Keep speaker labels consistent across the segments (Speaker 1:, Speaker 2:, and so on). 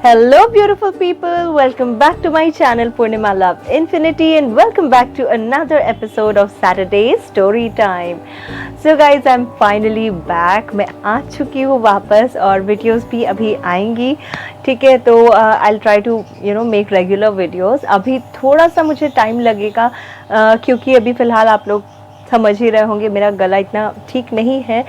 Speaker 1: Hello beautiful people, welcome back to my channel Purnima Love Infinity and welcome back to another episode of Saturday Story Time. So guys, I'm finally back. मैं आ चुकी हूँ वापस और videos भी अभी आएंगी, ठीक है। तो I'll try to make regular videos. अभी थोड़ा सा मुझे टाइम लगेगा क्योंकि अभी फ़िलहाल आप लोग समझ ही रहे होंगे मेरा गला इतना ठीक नहीं है।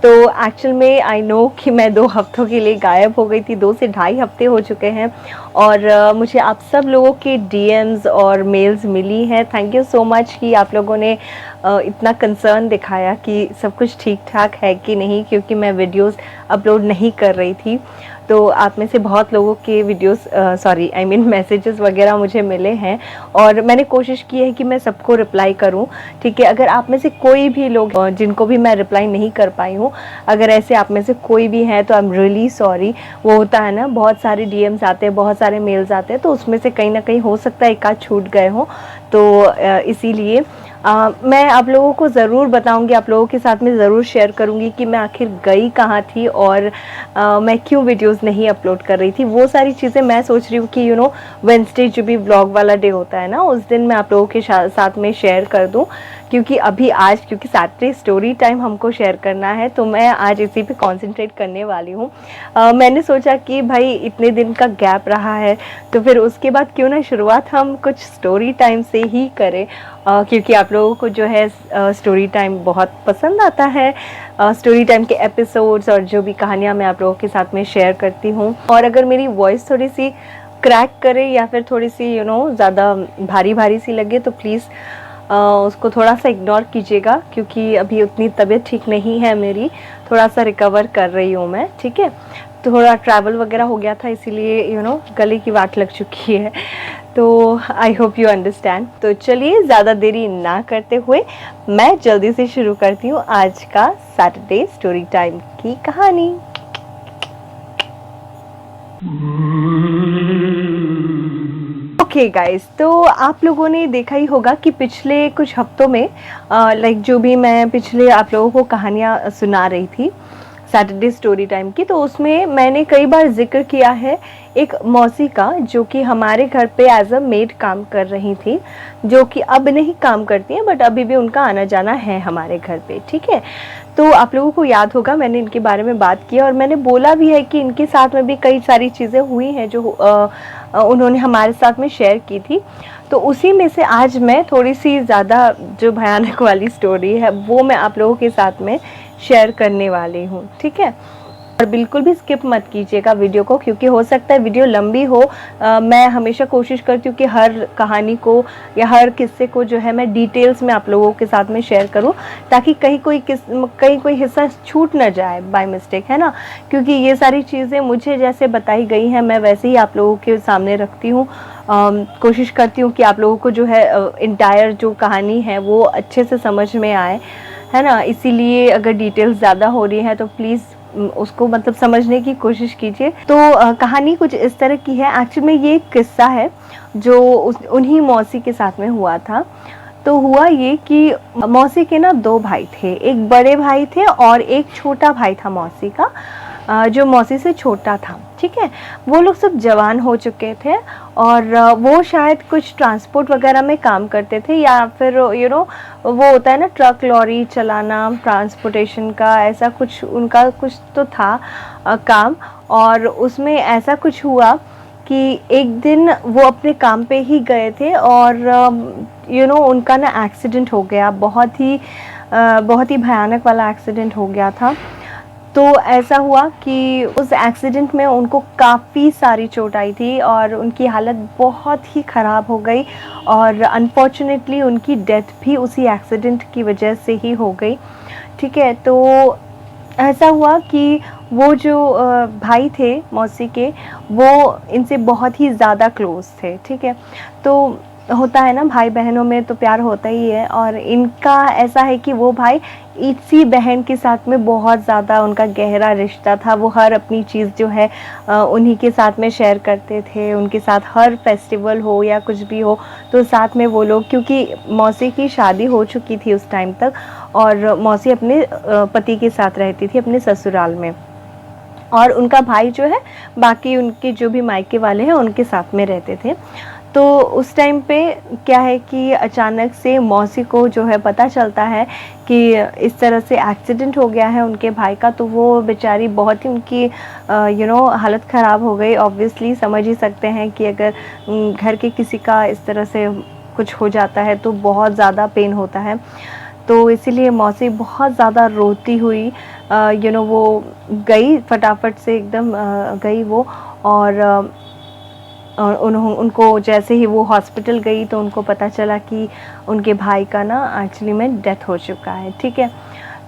Speaker 1: तो एक्चुअल में आई नो कि मैं 2 हफ्तों के लिए गायब हो गई थी, 2 से ढाई हफ्ते हो चुके हैं और मुझे आप सब लोगों के डीएम्स और मेल्स मिली हैं। थैंक यू सो मच कि आप लोगों ने इतना कंसर्न दिखाया कि सब कुछ ठीक ठाक है कि नहीं, क्योंकि मैं वीडियोस अपलोड नहीं कर रही थी। तो आप में से बहुत लोगों के वीडियोस मैसेजेस वगैरह मुझे मिले हैं और मैंने कोशिश की है कि मैं सबको रिप्लाई करूं, ठीक है। अगर आप में से कोई भी लोग जिनको भी मैं रिप्लाई नहीं कर पाई हूं, अगर ऐसे आप में से कोई भी हैं तो आई एम रियली सॉरी। वो होता है ना, बहुत सारे डीएम्स आते हैं, बहुत सारे मेल्स आते हैं, तो उसमें से कहीं ना कहीं हो सकता है एक आध छूट गए हों। तो इसीलिए मैं आप लोगों को ज़रूर बताऊंगी, आप लोगों के साथ में ज़रूर शेयर करूंगी कि मैं आखिर गई कहाँ थी और मैं क्यों वीडियोस नहीं अपलोड कर रही थी। वो सारी चीज़ें मैं सोच रही हूँ कि वेडनेसडे जो भी व्लॉग वाला डे होता है ना, उस दिन मैं आप लोगों के साथ में शेयर कर दूँ, क्योंकि अभी आज क्योंकि सैटरडे स्टोरी टाइम हमको शेयर करना है तो मैं आज इसी पे कंसंट्रेट करने वाली हूँ। मैंने सोचा कि भाई इतने दिन का गैप रहा है तो फिर उसके बाद क्यों ना शुरुआत हम कुछ स्टोरी टाइम से ही करें, क्योंकि आप लोगों को जो है स्टोरी टाइम बहुत पसंद आता है। स्टोरी टाइम के एपिसोड्स और जो भी कहानियाँ मैं आप लोगों के साथ में शेयर करती हूँ, और अगर मेरी वॉइस थोड़ी सी क्रैक करे या फिर थोड़ी सी ज़्यादा भारी भारी सी लगे तो प्लीज़ उसको थोड़ा सा इग्नोर कीजिएगा, क्योंकि अभी उतनी तबीयत ठीक नहीं है मेरी, थोड़ा सा रिकवर कर रही हूँ मैं, ठीक है। थोड़ा ट्रैवल वगैरह हो गया था, इसीलिए गले की वाट लग चुकी है। तो आई होप यू अंडरस्टैंड। तो चलिए ज़्यादा देरी ना करते हुए मैं जल्दी से शुरू करती हूँ आज का सैटरडे स्टोरी टाइम की कहानी। ओके गाइस, तो आप लोगों ने देखा ही होगा कि पिछले कुछ हफ्तों में जो भी मैं पिछले आप लोगों को कहानियाँ सुना रही थी सैटरडे स्टोरी टाइम की, तो उसमें मैंने कई बार जिक्र किया है एक मौसी का, जो कि हमारे घर पे एज अ मेड काम कर रही थी, जो कि अब नहीं काम करती हैं बट अभी भी उनका आना जाना है हमारे घर पे, ठीक है। तो आप लोगों को याद होगा मैंने इनके बारे में बात की और मैंने बोला भी है कि इनके साथ में भी कई सारी चीज़ें हुई हैं जो उन्होंने हमारे साथ में शेयर की थी। तो उसी में से आज मैं थोड़ी सी ज़्यादा जो भयानक वाली स्टोरी है वो मैं आप लोगों के साथ में शेयर करने वाली हूँ, ठीक है। और बिल्कुल भी स्किप मत कीजिएगा वीडियो को, क्योंकि हो सकता है वीडियो लंबी हो। मैं हमेशा कोशिश करती हूँ कि हर कहानी को या हर किस्से को जो है मैं डिटेल्स में आप लोगों के साथ में शेयर करूँ, ताकि कहीं कोई हिस्सा छूट ना जाए बाय मिस्टेक, है ना। क्योंकि ये सारी चीज़ें मुझे जैसे बताई गई हैं मैं वैसे ही आप लोगों के सामने रखती हूँ। कोशिश करती हूँ कि आप लोगों को जो है इंटायर जो कहानी है वो अच्छे से समझ में आए, है ना। इसीलिए अगर डिटेल्स ज़्यादा हो रही है तो प्लीज़ उसको समझने की कोशिश कीजिए। तो कहानी कुछ इस तरह की है। एक्चुअली में ये एक किस्सा है जो उन्हीं मौसी के साथ में हुआ था। तो हुआ ये कि मौसी के ना 2 भाई थे, एक बड़े भाई थे और एक छोटा भाई था मौसी का, जो मौसी से छोटा था, ठीक है। वो लोग सब जवान हो चुके थे और वो शायद कुछ ट्रांसपोर्ट वगैरह में काम करते थे, या फिर वो होता है ना ट्रक लॉरी चलाना, ट्रांसपोर्टेशन का, ऐसा कुछ उनका कुछ तो था काम। और उसमें ऐसा कुछ हुआ कि एक दिन वो अपने काम पे ही गए थे और उनका ना एक्सीडेंट हो गया, बहुत ही भयानक वाला एक्सीडेंट हो गया था। तो ऐसा हुआ कि उस एक्सीडेंट में उनको काफ़ी सारी चोट आई थी और उनकी हालत बहुत ही ख़राब हो गई और अनफॉर्चुनेटली उनकी डेथ भी उसी एक्सीडेंट की वजह से ही हो गई, ठीक है। तो ऐसा हुआ कि वो जो भाई थे मौसी के, वो इनसे बहुत ही ज़्यादा क्लोज थे, ठीक है। तो होता है ना भाई बहनों में तो प्यार होता ही है, और इनका ऐसा है कि वो भाई इसी बहन के साथ में बहुत ज़्यादा उनका गहरा रिश्ता था। वो हर अपनी चीज़ जो है उन्हीं के साथ में शेयर करते थे, उनके साथ हर फेस्टिवल हो या कुछ भी हो तो साथ में वो लोग, क्योंकि मौसी की शादी हो चुकी थी उस टाइम तक और मौसी अपने पति के साथ रहती थी अपने ससुराल में। और उनका भाई जो है बाकी उनके जो भी मायके वाले हैं उनके साथ में रहते थे। तो उस टाइम पे क्या है कि अचानक से मौसी को जो है पता चलता है कि इस तरह से एक्सीडेंट हो गया है उनके भाई का। तो वो बेचारी बहुत ही उनकी हालत ख़राब हो गई। ऑब्वियसली समझ ही सकते हैं कि अगर घर के किसी का इस तरह से कुछ हो जाता है तो बहुत ज़्यादा पेन होता है। तो इसीलिए मौसी बहुत ज़्यादा रोती हुई वो गई फटाफट से एकदम गई वो। और उनको जैसे ही वो हॉस्पिटल गई तो उनको पता चला कि उनके भाई का ना एक्चुअली में डेथ हो चुका है, ठीक है।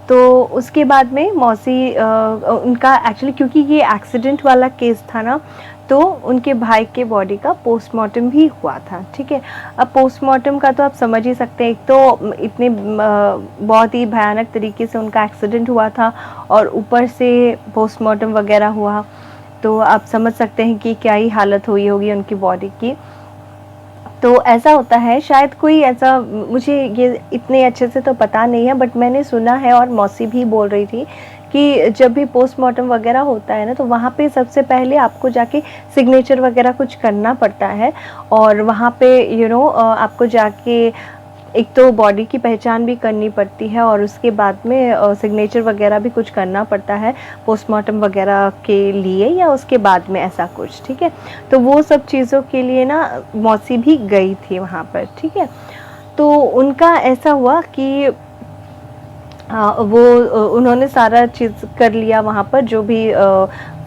Speaker 1: तो उसके बाद में मौसी उनका एक्चुअली क्योंकि ये एक्सीडेंट वाला केस था ना, तो उनके भाई के बॉडी का पोस्टमार्टम भी हुआ था, ठीक है। अब पोस्टमार्टम का तो आप समझ ही सकते हैं, एक तो इतने बहुत ही भयानक तरीके से उनका एक्सीडेंट हुआ था और ऊपर से पोस्टमार्टम वगैरह हुआ, तो आप समझ सकते हैं कि क्या ही हालत हुई होगी उनकी बॉडी की। तो ऐसा होता है, शायद कोई ऐसा, मुझे ये इतने अच्छे से तो पता नहीं है, बट मैंने सुना है और मौसी भी बोल रही थी कि जब भी पोस्टमार्टम वगैरह होता है ना, तो वहाँ पे सबसे पहले आपको जाके सिग्नेचर वगैरह कुछ करना पड़ता है। और वहाँ पे आपको जाके एक तो बॉडी की पहचान भी करनी पड़ती है और उसके बाद में सिग्नेचर वगैरह भी कुछ करना पड़ता है पोस्टमार्टम वगैरह के लिए या उसके बाद में, ऐसा कुछ, ठीक है। तो वो सब चीज़ों के लिए ना मौसी भी गई थी वहाँ पर, ठीक है। तो उनका ऐसा हुआ कि वो उन्होंने सारा चीज़ कर लिया वहाँ पर, जो भी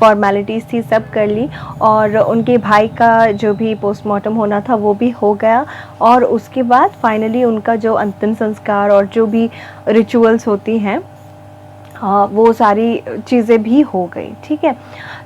Speaker 1: फॉर्मेलिटीज़ थी सब कर ली, और उनके भाई का जो भी पोस्टमार्टम होना था वो भी हो गया। और उसके बाद फाइनली उनका जो अंतिम संस्कार और जो भी रिचुअल्स होती हैं वो सारी चीज़ें भी हो गई, ठीक है।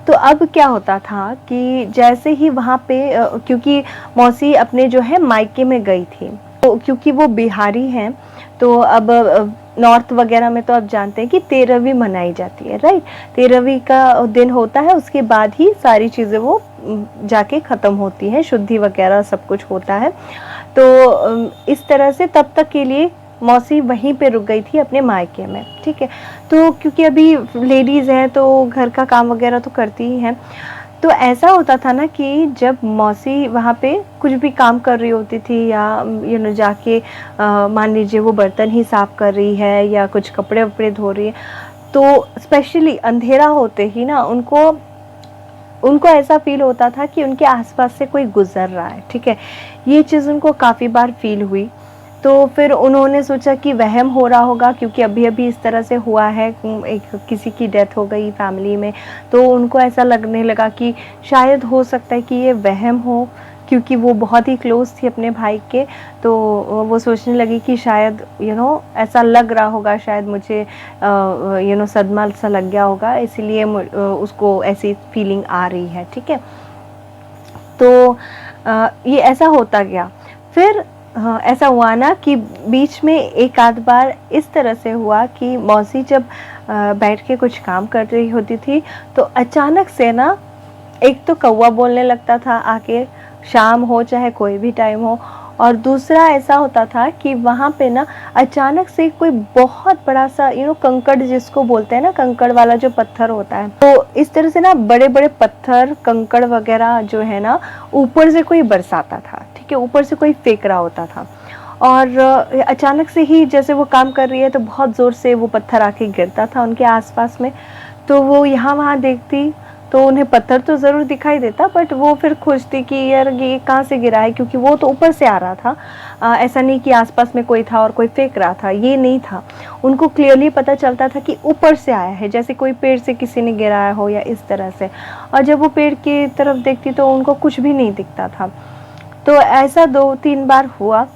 Speaker 1: तो अब क्या होता था कि जैसे ही वहाँ पे क्योंकि मौसी अपने जो है मायके में गई थी, तो क्योंकि वो बिहारी हैं, तो अब नॉर्थ वगैरह में तो आप जानते हैं कि 13वीं मनाई जाती है, राइट। 13वीं का दिन होता है, उसके बाद ही सारी चीज़ें वो जाके ख़त्म होती हैं, शुद्धि वगैरह सब कुछ होता है। तो इस तरह से तब तक के लिए मौसी वहीं पे रुक गई थी अपने मायके में, ठीक है। तो क्योंकि अभी लेडीज़ हैं तो घर का काम वगैरह तो करती ही हैं। तो ऐसा होता था ना कि जब मौसी वहाँ पे कुछ भी काम कर रही होती थी या जाके मान लीजिए वो बर्तन ही साफ़ कर रही है या कुछ कपड़े वपड़े धो रही है, तो स्पेशली अंधेरा होते ही ना उनको ऐसा फील होता था कि उनके आसपास से कोई गुजर रहा है, ठीक है। ये चीज़ उनको काफ़ी बार फील हुई। तो फिर उन्होंने सोचा कि वहम हो रहा होगा, क्योंकि अभी इस तरह से हुआ है, एक किसी की डेथ हो गई फैमिली में, तो उनको ऐसा लगने लगा कि शायद हो सकता है कि ये वहम हो, क्योंकि वो बहुत ही क्लोज थी अपने भाई के। तो वो सोचने लगी कि शायद ऐसा लग रहा होगा, शायद मुझे सदमा सा लग गया होगा, इसीलिए उसको ऐसी फीलिंग आ रही है, ठीक है। तो ये ऐसा होता गया। फिर ऐसा हुआ ना कि बीच में एक आध बार इस तरह से हुआ कि मौसी जब बैठ के कुछ काम कर रही होती थी, तो अचानक से ना एक तो कौवा बोलने लगता था आके, शाम हो चाहे कोई भी टाइम हो। और दूसरा ऐसा होता था कि वहाँ पे ना अचानक से कोई बहुत बड़ा सा कंकड़ जिसको बोलते हैं ना, कंकड़ वाला जो पत्थर होता है, तो इस तरह से ना बड़े बड़े पत्थर कंकड़ वगैरह जो है ना ऊपर से कोई बरसाता था, ठीक है, ऊपर से कोई फेंक रहा होता था। और अचानक से ही जैसे वो काम कर रही है तो बहुत ज़ोर से वो पत्थर आके गिरता था उनके आसपास में। तो वो यहाँ वहाँ देखती तो उन्हें पत्थर तो ज़रूर दिखाई देता, बट वो फिर खोजती कि यार ये कहाँ से गिरा है, क्योंकि वो तो ऊपर से आ रहा था। ऐसा नहीं कि आसपास में कोई था और कोई फेंक रहा था, ये नहीं था। उनको क्लियरली पता चलता था कि ऊपर से आया है, जैसे कोई पेड़ से किसी ने गिराया हो या इस तरह से। और जब वो पेड़ की तरफ देखती तो उनको कुछ भी नहीं दिखता था। तो ऐसा 2-3 बार हुआ,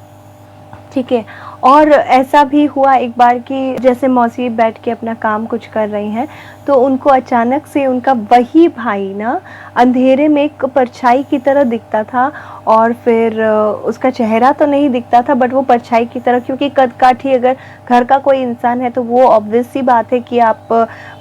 Speaker 1: ठीक है। और ऐसा भी हुआ एक बार कि जैसे मौसी बैठ के अपना काम कुछ कर रही हैं, तो उनको अचानक से उनका वही भाई ना अंधेरे में एक परछाई की तरह दिखता था। और फिर उसका चेहरा तो नहीं दिखता था, बट वो परछाई की तरह, क्योंकि कद काठी अगर घर का कोई इंसान है तो वो ऑब्वियस सी बात है कि आप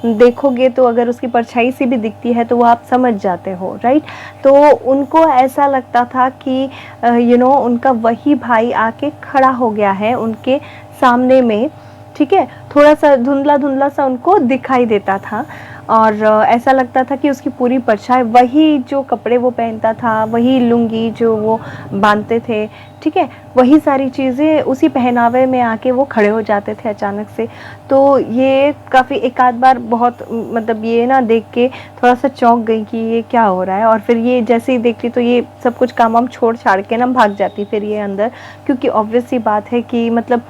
Speaker 1: देखोगे तो अगर उसकी परछाई सी भी दिखती है तो वो आप समझ जाते हो, राइट। तो उनको ऐसा लगता था कि उनका वही भाई आके खड़ा हो गया है उनके सामने में, ठीक है। थोड़ा सा धुंधला धुंधला सा उनको दिखाई देता था। और ऐसा लगता था कि उसकी पूरी परछाई, वही जो कपड़े वो पहनता था, वही लुंगी जो वो बांधते थे, ठीक है, वही सारी चीज़ें उसी पहनावे में आके वो खड़े हो जाते थे अचानक से। तो ये काफ़ी एक आध बार बहुत मतलब ये ना देख के थोड़ा सा चौंक गई कि ये क्या हो रहा है। और फिर ये जैसे ही देखती तो ये सब कुछ काम वाम छोड़ छाड़ के ना भाग जाती फिर ये अंदर, क्योंकि ऑब्वियस सी बात है कि मतलब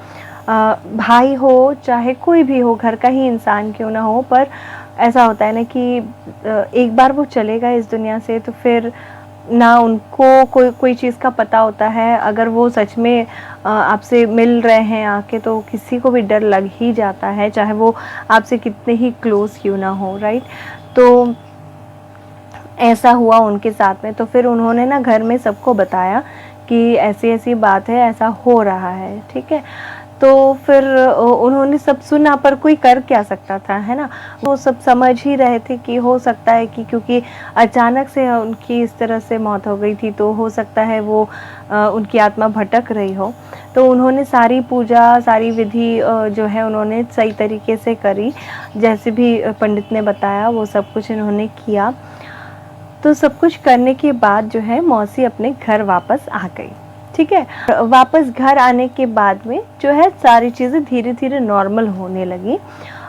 Speaker 1: भाई हो चाहे कोई भी हो, घर का ही इंसान क्यों ना हो, पर ऐसा होता है ना कि एक बार वो चलेगा इस दुनिया से तो फिर ना उनको कोई चीज़ का पता होता है। अगर वो सच में आपसे मिल रहे हैं आके तो किसी को भी डर लग ही जाता है, चाहे वो आपसे कितने ही क्लोज क्यों ना हो, राइट। तो ऐसा हुआ उनके साथ में। तो फिर उन्होंने ना घर में सबको बताया कि ऐसी ऐसी बात है, ऐसा हो रहा है, ठीक है। तो फिर उन्होंने सब सुना, पर कोई कर क्या सकता था, है ना। वो सब समझ ही रहे थे कि हो सकता है कि क्योंकि अचानक से उनकी इस तरह से मौत हो गई थी तो हो सकता है वो उनकी आत्मा भटक रही हो। तो उन्होंने सारी पूजा, सारी विधि जो है उन्होंने सही तरीके से करी, जैसे भी पंडित ने बताया वो सब कुछ इन्होंने किया। तो सब कुछ करने के बाद जो है मौसी अपने घर वापस आ गई, ठीक है। वापस घर आने के बाद में जो है सारी चीज़ें धीरे धीरे नॉर्मल होने लगी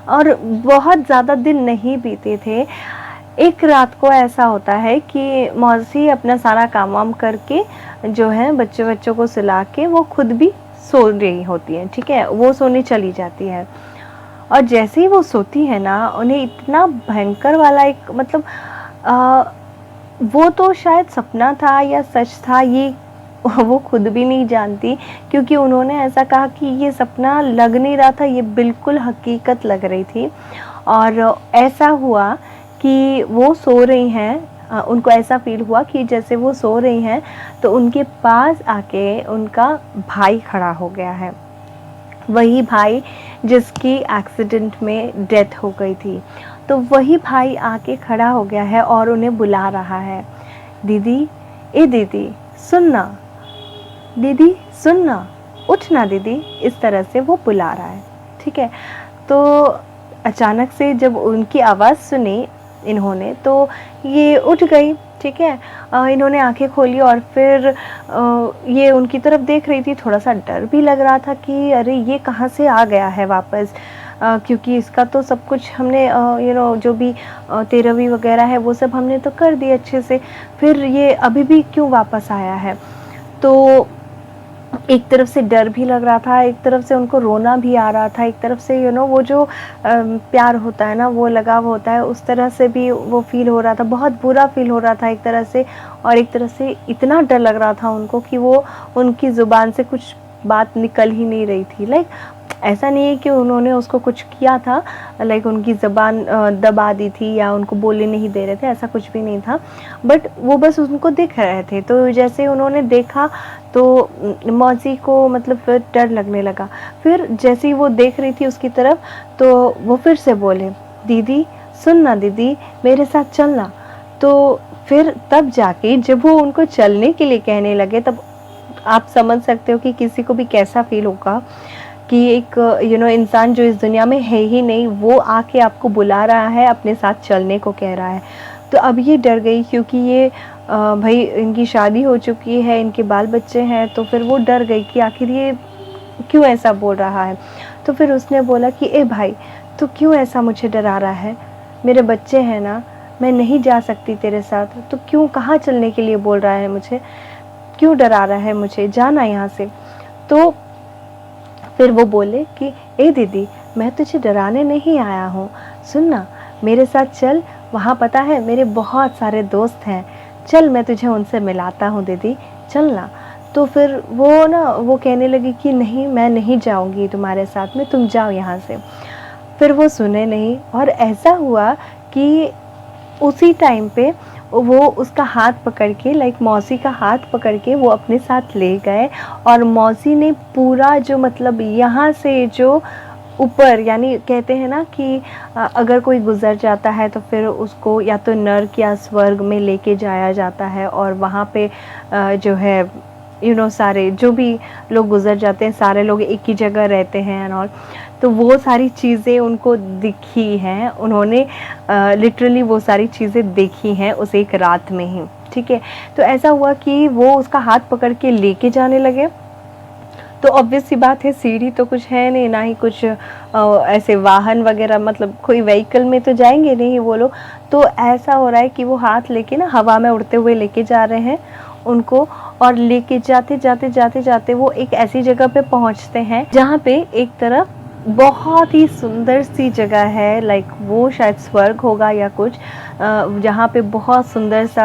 Speaker 1: और बहुत ज़्यादा दिन नहीं बीते थे। एक रात को ऐसा होता है कि मौसी अपना सारा काम वाम करके जो है बच्चों को सुला के वो खुद भी सो रही होती हैं, ठीक है, वो सोने चली जाती है। और जैसे ही वो सोती है ना, उन्हें इतना भयंकर वाला एक मतलब वो तो शायद सपना था या सच था, ये वो खुद भी नहीं जानती, क्योंकि उन्होंने ऐसा कहा कि ये सपना लग नहीं रहा था, ये बिल्कुल हकीकत लग रही थी। और ऐसा हुआ कि वो सो रही हैं, उनको ऐसा फील हुआ कि जैसे वो सो रही हैं तो उनके पास आके उनका भाई खड़ा हो गया है, वही भाई जिसकी एक्सीडेंट में डेथ हो गई थी। तो वही भाई आके खड़ा हो गया है और उन्हें बुला रहा है, दीदी, ए दीदी सुनना, दीदी सुनना, उठना दीदी, इस तरह से वो बुला रहा है, ठीक है। तो अचानक से जब उनकी आवाज़ सुनी इन्होंने तो ये उठ गई, ठीक है। इन्होंने आंखें खोली और फिर ये उनकी तरफ देख रही थी। थोड़ा सा डर भी लग रहा था कि अरे ये कहाँ से आ गया है वापस, क्योंकि इसका तो सब कुछ हमने जो भी तेरहवीं वगैरह है वो सब हमने तो कर दी अच्छे से, फिर ये अभी भी क्यों वापस आया है। तो एक तरफ से डर भी लग रहा था, एक तरफ से उनको रोना भी आ रहा था, एक तरफ से वो जो प्यार होता है ना, वो लगाव होता है, उस तरह से भी वो फील हो रहा था, बहुत बुरा फील हो रहा था एक तरह से। और एक तरह से इतना डर लग रहा था उनको कि वो उनकी ज़ुबान से कुछ बात निकल ही नहीं रही थी। लाइक ऐसा नहीं है कि उन्होंने उसको कुछ किया था, लाइक उनकी ज़बान दबा दी थी या उनको बोलने नहीं दे रहे थे, ऐसा कुछ भी नहीं था, बट वो बस उनको देख रहे थे। तो जैसे उन्होंने देखा तो मौसी को मतलब फिर डर लगने लगा। फिर जैसे ही वो देख रही थी उसकी तरफ तो वो फिर से बोले, दीदी सुनना, दीदी मेरे साथ चलना। तो फिर तब जाके जब वो उनको चलने के लिए कहने लगे, तब आप समझ सकते हो कि किसी को भी कैसा फील होगा कि एक इंसान जो इस दुनिया में है ही नहीं, वो आके आपको बुला रहा है, अपने साथ चलने को कह रहा है। तो अब ये डर गई, क्योंकि ये भाई इनकी शादी हो चुकी है, इनके बाल बच्चे हैं, तो फिर वो डर गई कि आखिर ये क्यों ऐसा बोल रहा है। तो फिर उसने बोला कि ए भाई, तो क्यों ऐसा मुझे डरा रहा है, मेरे बच्चे हैं ना, मैं नहीं जा सकती तेरे साथ, तो क्यों कहाँ चलने के लिए बोल रहा है मुझे, क्यों डरा रहा है मुझे, जाना यहाँ से। तो फिर वो बोले कि ए दीदी, मैं तुझे डराने नहीं आया हूँ, सुनना मेरे साथ चल, वहाँ पता है मेरे बहुत सारे दोस्त हैं, चल मैं तुझे उनसे मिलाता हूँ दीदी, चलना। तो फिर वो कहने लगी कि नहीं, मैं नहीं जाऊँगी तुम्हारे साथ में, तुम जाओ यहाँ से। फिर वो सुने नहीं, और ऐसा हुआ कि उसी टाइम पे वो उसका हाथ पकड़ के, लाइक मौसी का हाथ पकड़ के वो अपने साथ ले गए। और मौसी ने पूरा जो मतलब यहाँ से जो ऊपर, यानी कहते हैं ना कि अगर कोई गुज़र जाता है तो फिर उसको या तो नर्क या स्वर्ग में लेके जाया जाता है, और वहाँ पे जो है सारे जो भी लोग गुजर जाते हैं, सारे लोग एक ही जगह रहते हैं एंड ऑल। तो वो सारी चीज़ें उनको दिखी हैं, उन्होंने लिटरली वो सारी चीज़ें देखी हैं उस एक रात में ही, ठीक है। तो ऐसा हुआ कि वो उसका हाथ पकड़ के लेके जाने लगे। तो ऑब्वियस सी बात है, सीढ़ी तो कुछ है नहीं, ना ही कुछ ऐसे वाहन वगैरह, मतलब कोई व्हीकल में तो जाएंगे नहीं वो लोग। तो ऐसा हो रहा है कि वो हाथ लेके ना हवा में उड़ते हुए लेके जा रहे हैं उनको, और लेके जाते जाते जाते जाते वो एक ऐसी जगह पे पहुंचते हैं जहाँ पे एक तरफ बहुत ही सुंदर सी जगह है, लाइक वो शायद स्वर्ग होगा या कुछ, जहाँ पे बहुत सुंदर सा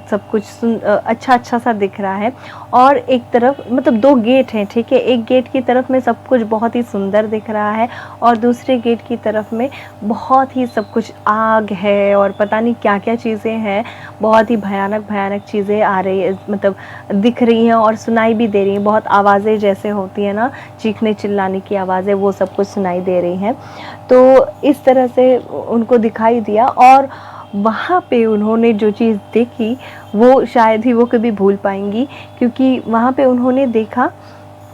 Speaker 1: सब कुछ अच्छा अच्छा सा दिख रहा है। और एक तरफ मतलब 2 गेट हैं, ठीक है। एक गेट की तरफ में सब कुछ बहुत ही सुंदर दिख रहा है, और दूसरे गेट की तरफ में बहुत ही सब कुछ आग है और पता नहीं क्या क्या चीज़ें हैं, बहुत ही भयानक भयानक चीज़ें आ रही है, मतलब दिख रही हैं और सुनाई भी दे रही हैं। बहुत आवाज़ें जैसे होती हैं ना, चीखने चिल्लाने की आवाज़ें, वो सब कुछ सुनाई दे रही हैं। तो इस तरह से उनको दिखाई दिया, और वहाँ पे उन्होंने जो चीज़ देखी वो शायद ही वो कभी भूल पाएंगी, क्योंकि वहाँ पे उन्होंने देखा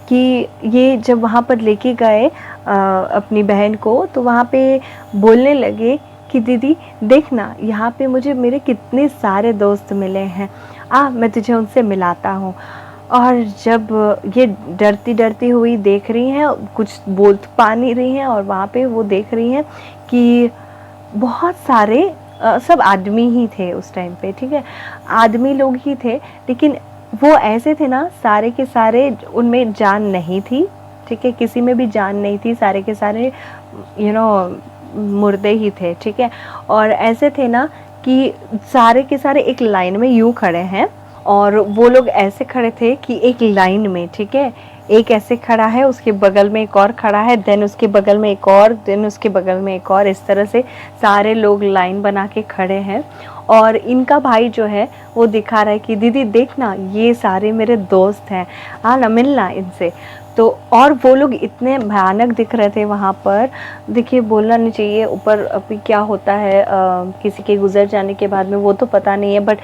Speaker 1: कि ये जब वहाँ पर लेके गए अपनी बहन को, तो वहाँ पे बोलने लगे कि दीदी देखना, यहाँ पे मुझे मेरे कितने सारे दोस्त मिले हैं, मैं तुझे उनसे मिलाता हूँ। और जब ये डरती डरती हुई देख रही हैं, कुछ बोल तो पा नहीं रही हैं, और वहाँ पे वो देख रही हैं कि बहुत सारे सब आदमी ही थे उस टाइम पे, ठीक है, आदमी लोग ही थे, लेकिन वो ऐसे थे ना, सारे के सारे उनमें जान नहीं थी, ठीक है, किसी में भी जान नहीं थी, सारे के सारे मुर्दे ही थे, ठीक है। और ऐसे थे ना कि सारे के सारे एक लाइन में यूं खड़े हैं, और वो लोग ऐसे खड़े थे कि एक लाइन में, ठीक है, एक ऐसे खड़ा है, उसके बगल में एक और खड़ा है, देन उसके बगल में एक और, देन उसके बगल में एक और, इस तरह से सारे लोग लाइन बना के खड़े हैं। और इनका भाई जो है वो दिखा रहा है कि दीदी देखना, ये सारे मेरे दोस्त हैं, ना मिलना इनसे। तो और वो लोग इतने भयानक दिख रहे थे वहाँ पर, देखिए बोलना नहीं चाहिए ऊपर अभी क्या होता है किसी के गुजर जाने के बाद में, वो तो पता नहीं है, बट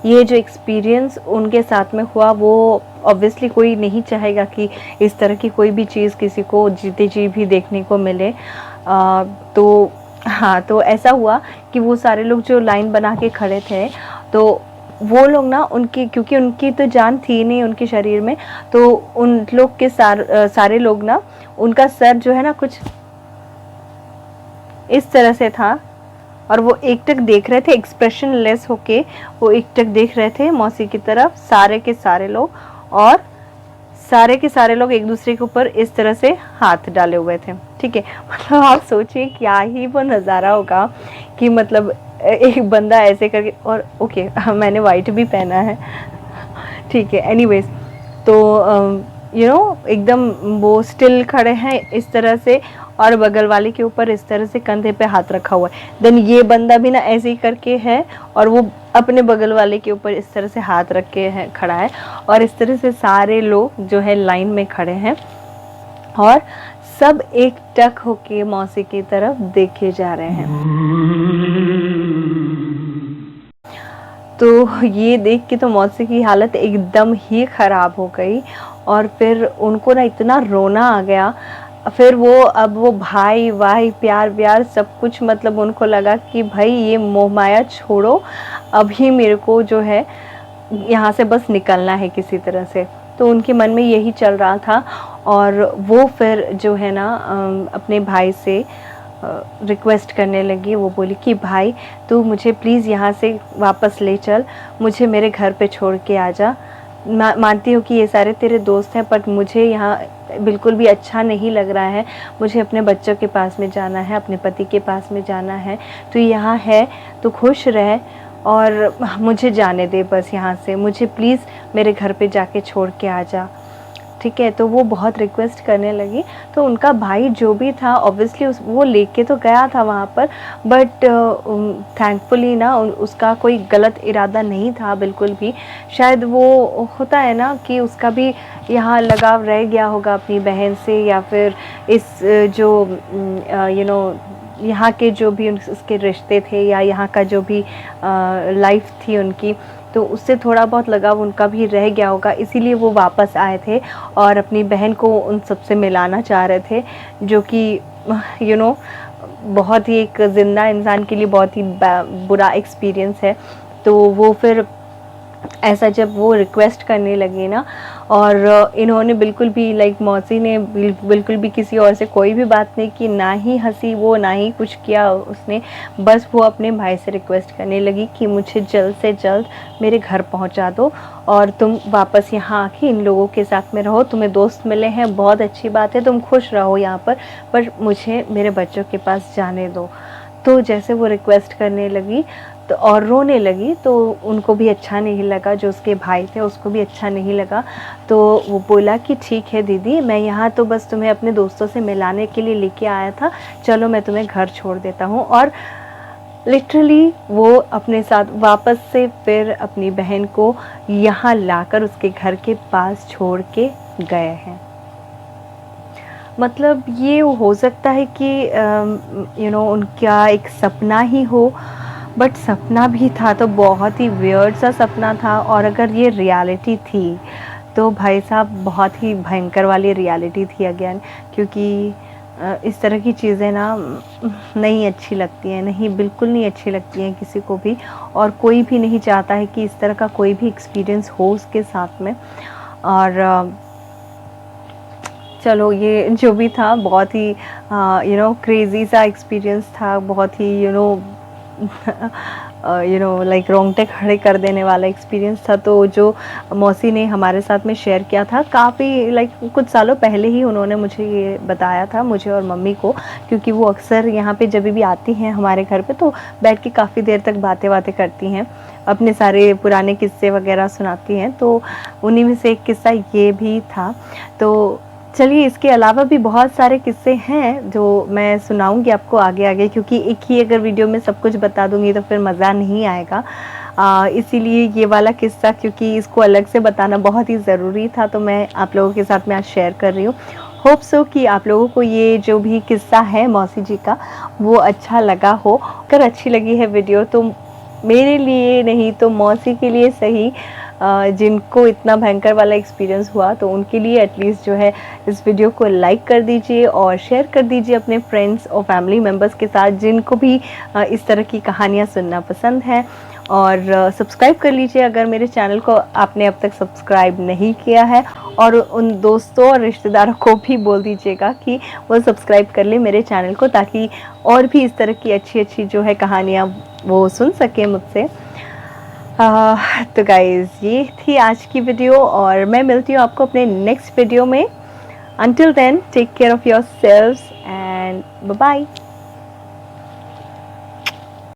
Speaker 1: ये जो एक्सपीरियंस उनके साथ में हुआ, वो ऑब्वियसली कोई नहीं चाहेगा कि इस तरह की कोई भी चीज़ किसी को जीते जी भी देखने को मिले। तो हाँ, तो ऐसा हुआ कि वो सारे लोग जो लाइन बना के खड़े थे, तो वो लोग ना, उनकी क्योंकि उनकी तो जान थी नहीं उनके शरीर में, तो उन लोग के सारे लोग ना, उनका सर जो है ना कुछ इस तरह से था, और वो एकटक देख रहे थे, एक्सप्रेशन लेस होके वो एकटक देख रहे थे मौसी की तरफ, सारे के सारे लोग, और सारे के सारे लोग एक दूसरे के ऊपर इस तरह से हाथ डाले हुए थे, ठीक है। मतलब आप सोचिए क्या ही वो नज़ारा होगा कि मतलब एक बंदा ऐसे करके, और ओके मैंने वाइट भी पहना है, ठीक है, एनीवेज। तो एकदम वो स्टिल खड़े हैं इस तरह से, और बगल वाले के ऊपर इस तरह से कंधे पे हाथ रखा हुआ है, देन ये बंदा भी ना ऐसे ही करके है, और वो अपने बगल वाले के ऊपर इस तरह से हाथ रख के है खड़ा है, और इस तरह से सारे लोग जो है लाइन में खड़े हैं, और सब एक टक होके मौसी की तरफ देखे जा रहे हैं। तो ये देख के तो मौसी की हालत एकदम ही ख़राब हो गई, और फिर उनको ना इतना रोना आ गया। फिर अब वो भाई वाई प्यार व्यार सब कुछ, मतलब उनको लगा कि भाई ये मोह माया छोड़ो, अभी मेरे को जो है यहाँ से बस निकलना है किसी तरह से। तो उनके मन में यही चल रहा था, और वो फिर जो है ना अपने भाई से रिक्वेस्ट करने लगी। वो बोली कि भाई तू मुझे प्लीज़ यहाँ से वापस ले चल, मुझे मेरे घर पे छोड़ के आ जा। मानती हूँ कि ये सारे तेरे दोस्त हैं, बट मुझे यहाँ बिल्कुल भी अच्छा नहीं लग रहा है, मुझे अपने बच्चों के पास में जाना है, अपने पति के पास में जाना है। तो यहाँ है तो खुश रह, और मुझे जाने दे बस यहाँ से, मुझे प्लीज़ मेरे घर पे जाके छोड़ के आ जा, ठीक है। तो वो बहुत रिक्वेस्ट करने लगी। तो उनका भाई जो भी था ऑब्वियसली वो लेके तो गया था वहाँ पर, बट थैंकफुली ना उसका कोई गलत इरादा नहीं था बिल्कुल भी। शायद वो होता है ना कि उसका भी यहाँ लगाव रह गया होगा अपनी बहन से, या फिर इस जो यहाँ के जो भी उसके रिश्ते थे, या यहाँ का जो भी लाइफ थी उनकी, तो उससे थोड़ा बहुत लगाव उनका भी रह गया होगा, इसीलिए वो वापस आए थे और अपनी बहन को उन सबसे मिलाना चाह रहे थे, जो कि बहुत ही एक ज़िंदा इंसान के लिए बहुत ही बुरा एक्सपीरियंस है। तो वो फिर ऐसा जब वो रिक्वेस्ट करने लगी ना, और इन्होंने बिल्कुल भी मौसी ने बिल्कुल भी किसी और से कोई भी बात नहीं की, ना ही हंसी वो, ना ही कुछ किया उसने। बस वो अपने भाई से रिक्वेस्ट करने लगी कि मुझे जल्द से जल्द मेरे घर पहुंचा दो और तुम वापस यहाँ आके इन लोगों के साथ में रहो, तुम्हें दोस्त मिले हैं, बहुत अच्छी बात है, तुम खुश रहो यहाँ पर मुझे मेरे बच्चों के पास जाने दो। तो जैसे वो रिक्वेस्ट करने लगी तो और रोने लगी, तो उनको भी अच्छा नहीं लगा, जो उसके भाई थे उसको भी अच्छा नहीं लगा। तो वो बोला कि ठीक है दीदी, मैं यहाँ तो बस तुम्हें अपने दोस्तों से मिलाने के लिए लेके आया था, चलो मैं तुम्हें घर छोड़ देता हूँ। और लिटरली वो अपने साथ वापस से फिर अपनी बहन को यहाँ लाकर उसके घर के पास छोड़ के गए हैं। मतलब ये हो सकता है कि उनका एक सपना ही हो, बट सपना भी था तो बहुत ही वियर्ड सा सपना था। और अगर ये रियलिटी थी तो भाई साहब बहुत ही भयंकर वाली रियलिटी थी अगेन, क्योंकि इस तरह की चीज़ें ना नहीं अच्छी लगती हैं, नहीं, बिल्कुल नहीं अच्छी लगती हैं किसी को भी, और कोई भी नहीं चाहता है कि इस तरह का कोई भी एक्सपीरियंस हो उसके साथ में। और चलो ये जो भी था बहुत ही क्रेज़ी सा एक्सपीरियंस था, बहुत ही रोंगटे खड़े कर देने वाला एक्सपीरियंस था। तो जो मौसी ने हमारे साथ में शेयर किया था, काफ़ी कुछ सालों पहले ही उन्होंने मुझे ये बताया था, मुझे और मम्मी को, क्योंकि वो अक्सर यहाँ पे जब भी आती हैं हमारे घर पे तो बैठ के काफ़ी देर तक बातें करती हैं, अपने सारे पुराने किस्से वगैरह सुनाती हैं। तो उन्हीं में से एक किस्सा ये भी था। तो चलिए, इसके अलावा भी बहुत सारे किस्से हैं जो मैं सुनाऊंगी आपको आगे आगे, क्योंकि एक ही अगर वीडियो में सब कुछ बता दूंगी तो फिर मज़ा नहीं आएगा। इसीलिए ये वाला किस्सा, क्योंकि इसको अलग से बताना बहुत ही ज़रूरी था, तो मैं आप लोगों के साथ में आज शेयर कर रही हूँ। होप सो कि आप लोगों को ये जो भी किस्सा है मौसी जी का वो अच्छा लगा हो। अगर अच्छी लगी है वीडियो तो मेरे लिए नहीं तो मौसी के लिए सही, जिनको इतना भयंकर वाला एक्सपीरियंस हुआ, तो उनके लिए एटलीस्ट जो है इस वीडियो को लाइक कर दीजिए और शेयर कर दीजिए अपने फ्रेंड्स और फैमिली मेम्बर्स के साथ, जिनको भी इस तरह की कहानियाँ सुनना पसंद है। और सब्सक्राइब कर लीजिए अगर मेरे चैनल को आपने अब तक सब्सक्राइब नहीं किया है, और उन दोस्तों और रिश्तेदारों को भी बोल दीजिएगा कि वो सब्सक्राइब कर ले मेरे चैनल को, ताकि और भी इस तरह की अच्छी अच्छी जो है कहानियाँ वो सुन सके मुझसे। तो गाइज़, ये थी आज की वीडियो और मैं मिलती हूँ आपको अपने नेक्स्ट वीडियो में। Until then, take care of yourselves and bye-bye.